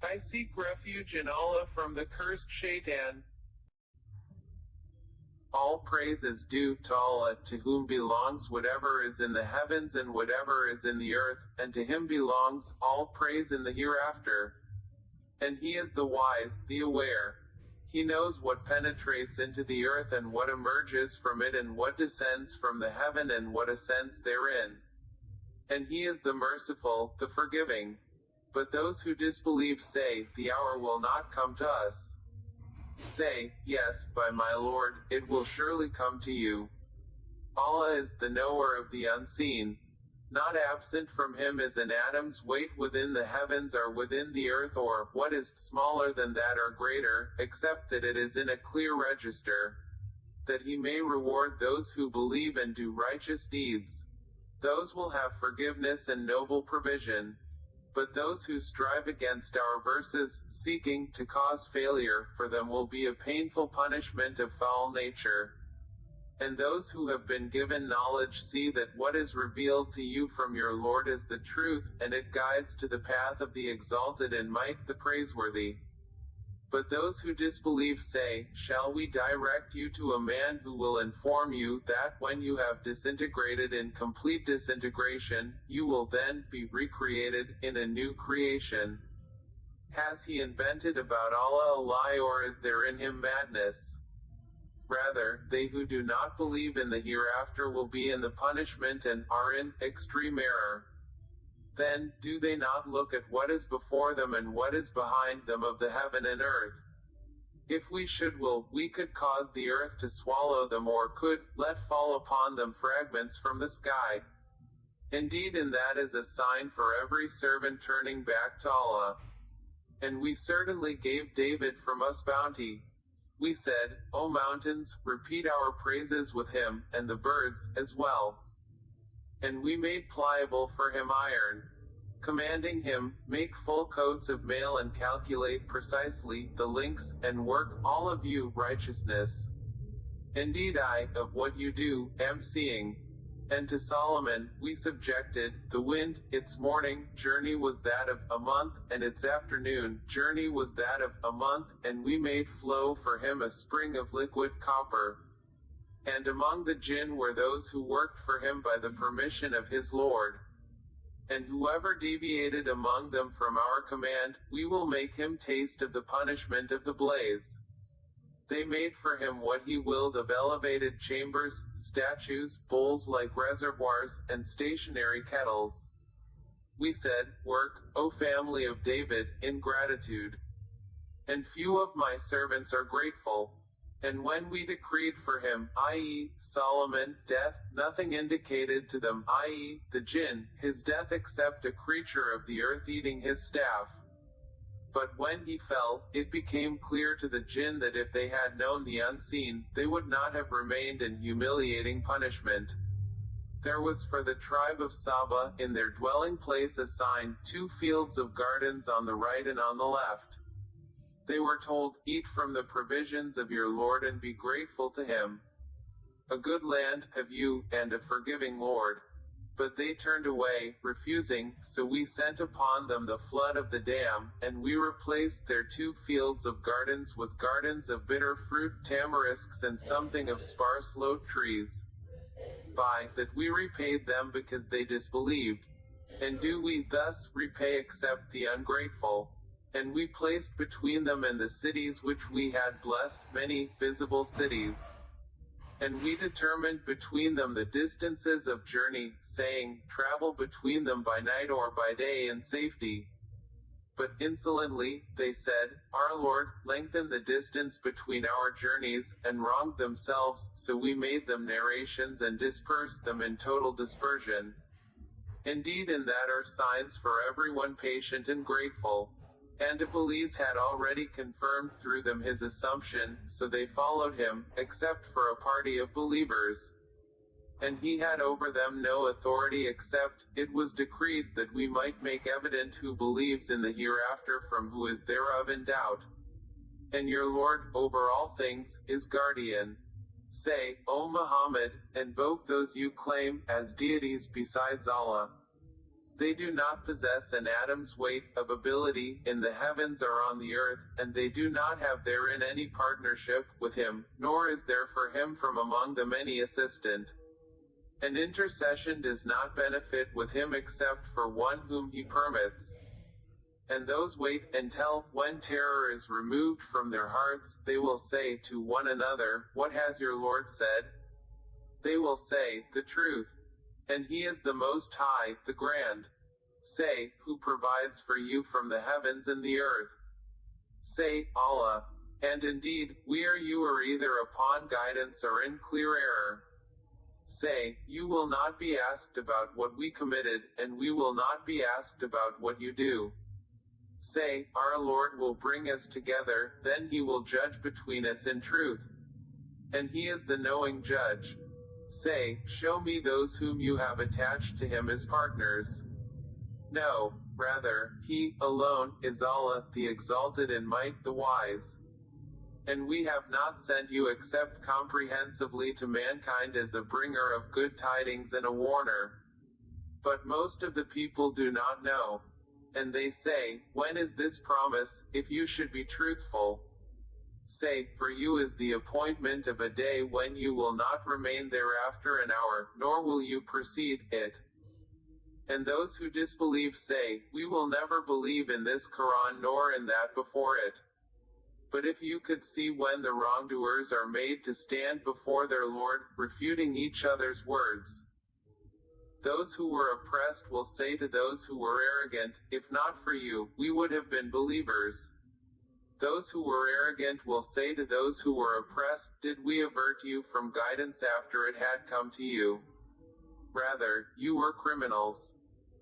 I seek refuge in Allah from the cursed shaitan. All praise is due to Allah, to whom belongs whatever is in the heavens and whatever is in the earth, and to Him belongs all praise in the hereafter. And He is the wise, the aware. He knows what penetrates into the earth and what emerges from it and what descends from the heaven and what ascends therein. And He is the merciful, the forgiving. But those who disbelieve say, the hour will not come to us. Say, yes, by my Lord, it will surely come to you. Allah is the knower of the unseen. Not absent from Him is an atom's weight within the heavens or within the earth, or what is smaller than that or greater, except that it is in a clear register, that He may reward those who believe and do righteous deeds. Those will have forgiveness and noble provision. But those who strive against our verses, seeking to cause failure, for them will be a painful punishment of foul nature. And those who have been given knowledge see that what is revealed to you from your Lord is the truth, and it guides to the path of the exalted and might the praiseworthy. But those who disbelieve say, shall we direct you to a man who will inform you that when you have disintegrated in complete disintegration, you will then be recreated in a new creation? Has he invented about Allah a lie, or is there in him madness? Rather, they who do not believe in the hereafter will be in the punishment and are in extreme error. Then, do they not look at what is before them and what is behind them of the heaven and earth? If we should will, we could cause the earth to swallow them, or could let fall upon them fragments from the sky. Indeed, in that is a sign for every servant turning back to Allah. And we certainly gave David from us bounty. We said, O mountains, repeat our praises with him, and the birds, as well. And we made pliable for him iron, commanding him, make full coats of mail and calculate precisely the links, and work, all of you, righteousness. Indeed I, of what you do, am seeing. And to Solomon, we subjected, the wind, its morning journey was that of a month, and its afternoon journey was that of a month, and we made flow for him a spring of liquid copper. And among the jinn were those who worked for him by the permission of his Lord. And whoever deviated among them from our command, we will make him taste of the punishment of the blaze. They made for him what he willed of elevated chambers, statues, bowls like reservoirs, and stationary kettles. We said, work, O family of David, in gratitude. And few of my servants are grateful. And when we decreed for him, i.e., Solomon, death, nothing indicated to them, i.e., the jinn, his death except a creature of the earth eating his staff. But when he fell, it became clear to the jinn that if they had known the unseen, they would not have remained in humiliating punishment. There was for the tribe of Saba, in their dwelling place assigned, 2 fields of gardens on the right and on the left. They were told, eat from the provisions of your Lord and be grateful to him. A good land have you, and a forgiving Lord. But they turned away, refusing, so we sent upon them the flood of the dam, and we replaced their 2 fields of gardens with gardens of bitter fruit, tamarisks, and something of sparse lote trees. By that we repaid them because they disbelieved. And do we thus repay except the ungrateful? And we placed between them and the cities which we had blessed, many visible cities. And we determined between them the distances of journey, saying, travel between them by night or by day in safety. But insolently, they said, our Lord, lengthen the distance between our journeys, and wronged themselves, so we made them narrations and dispersed them in total dispersion. Indeed, in that are signs for everyone patient and grateful. And Iblis had already confirmed through them his assumption, so they followed him, except for a party of believers. And he had over them no authority except, it was decreed that we might make evident who believes in the hereafter from who is thereof in doubt. And your Lord, over all things, is guardian. Say, O Muhammad, invoke those you claim, as deities besides Allah. They do not possess an atom's weight of ability in the heavens or on the earth, and they do not have therein any partnership with him, nor is there for him from among them any assistant. An intercession does not benefit with him except for one whom he permits. And those wait until, when terror is removed from their hearts, they will say to one another, "What has your Lord said?" They will say, "The truth." And he is the Most High, the Grand. Say, who provides for you from the heavens and the earth? Say, Allah. And indeed, we or you are either upon guidance or in clear error. Say, you will not be asked about what we committed, and we will not be asked about what you do. Say, our Lord will bring us together, then he will judge between us in truth. And he is the knowing judge. Say, show me those whom you have attached to him as partners. No, rather, he, alone, is Allah, the exalted in might, the wise. And we have not sent you except comprehensively to mankind as a bringer of good tidings and a warner. But most of the people do not know. And they say, when is this promise, if you should be truthful? Say, for you is the appointment of a day when you will not remain thereafter an hour, nor will you precede it. And those who disbelieve say, we will never believe in this Qur'an nor in that before it. But if you could see when the wrongdoers are made to stand before their Lord, refuting each other's words. Those who were oppressed will say to those who were arrogant, if not for you, we would have been believers. Those who were arrogant will say to those who were oppressed, did we avert you from guidance after it had come to you? Rather, you were criminals.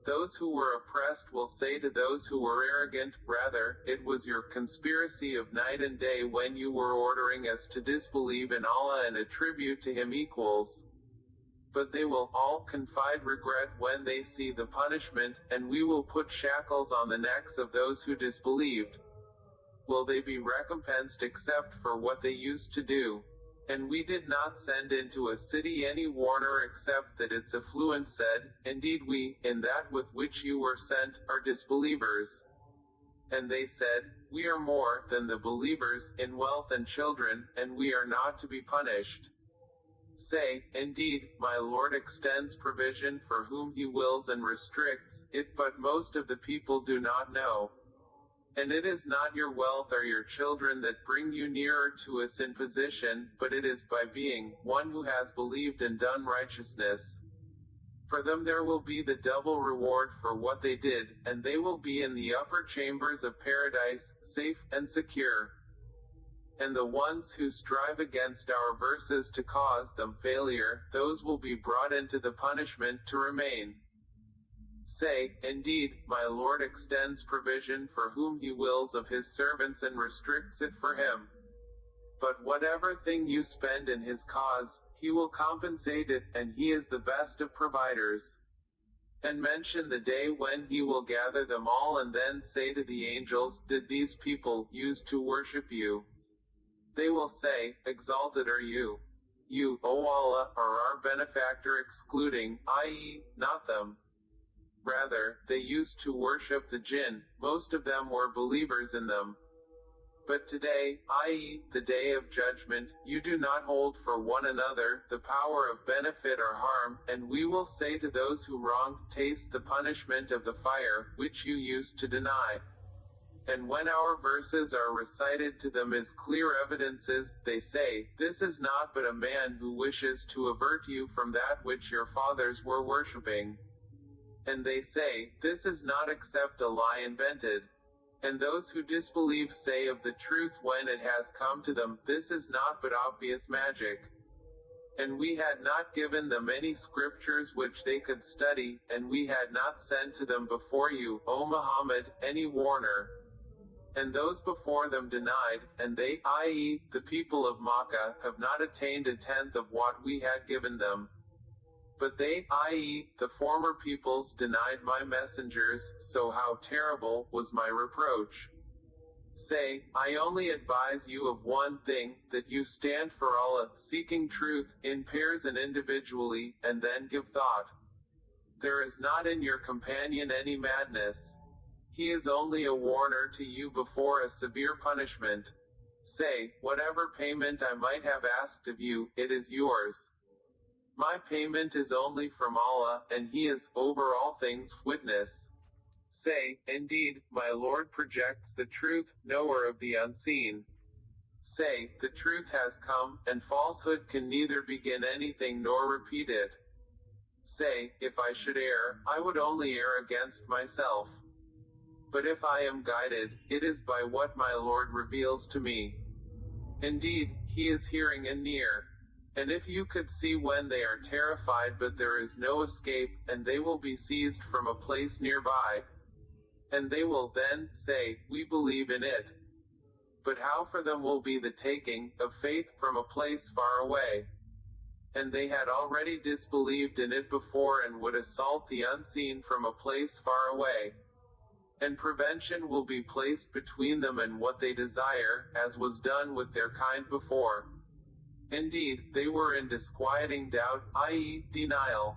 Those who were oppressed will say to those who were arrogant, rather, it was your conspiracy of night and day when you were ordering us to disbelieve in Allah and attribute to him equals. But they will all confide regret when they see the punishment, and we will put shackles on the necks of those who disbelieved. Will they be recompensed except for what they used to do? And we did not send into a city any warner except that its affluent said, indeed we, in that with which you were sent, are disbelievers. And they said, we are more than the believers, in wealth and children, and we are not to be punished. Say, indeed, my Lord extends provision for whom he wills and restricts it, but most of the people do not know. And it is not your wealth or your children that bring you nearer to us in position, but it is by being one who has believed and done righteousness. For them there will be the double reward for what they did, and they will be in the upper chambers of paradise, safe and secure. And the ones who strive against our verses to cause them failure, those will be brought into the punishment to remain. Say, indeed, my Lord extends provision for whom he wills of his servants and restricts it for him. But whatever thing you spend in his cause, he will compensate it, and he is the best of providers. And mention the day when he will gather them all and then say to the angels, did these people use to worship you? They will say, exalted are you. You, O Allah, are our benefactor excluding, i.e., not them. Rather, they used to worship the jinn, most of them were believers in them. But today, i.e., the day of judgment, you do not hold for one another the power of benefit or harm, and we will say to those who wronged, taste the punishment of the fire, which you used to deny. And when our verses are recited to them as clear evidences, they say, this is not but a man who wishes to avert you from that which your fathers were worshipping. And they say, this is not except a lie invented. And those who disbelieve say of the truth when it has come to them, this is not but obvious magic. And we had not given them any scriptures which they could study, and we had not sent to them before you, O Muhammad, any warner. And those before them denied, and they, i.e., the people of Makkah, have not attained a tenth of what we had given them. But they, i.e., the former peoples, denied my messengers, so how terrible was my reproach. Say, I only advise you of one thing, that you stand for Allah, seeking truth, in pairs and individually, and then give thought. There is not in your companion any madness. He is only a warner to you before a severe punishment. Say, whatever payment I might have asked of you, it is yours. My payment is only from Allah, and He is, over all things, witness. Say, indeed, my Lord projects the truth, knower of the unseen. Say, the truth has come, and falsehood can neither begin anything nor repeat it. Say, if I should err, I would only err against myself. But if I am guided, it is by what my Lord reveals to me. Indeed, He is hearing and near. And if you could see when they are terrified but there is no escape, and they will be seized from a place nearby, and they will then say, we believe in it. But how for them will be the taking of faith from a place far away? And they had already disbelieved in it before and would assault the unseen from a place far away. And prevention will be placed between them and what they desire, as was done with their kind before. Indeed, they were in disquieting doubt, i.e., denial.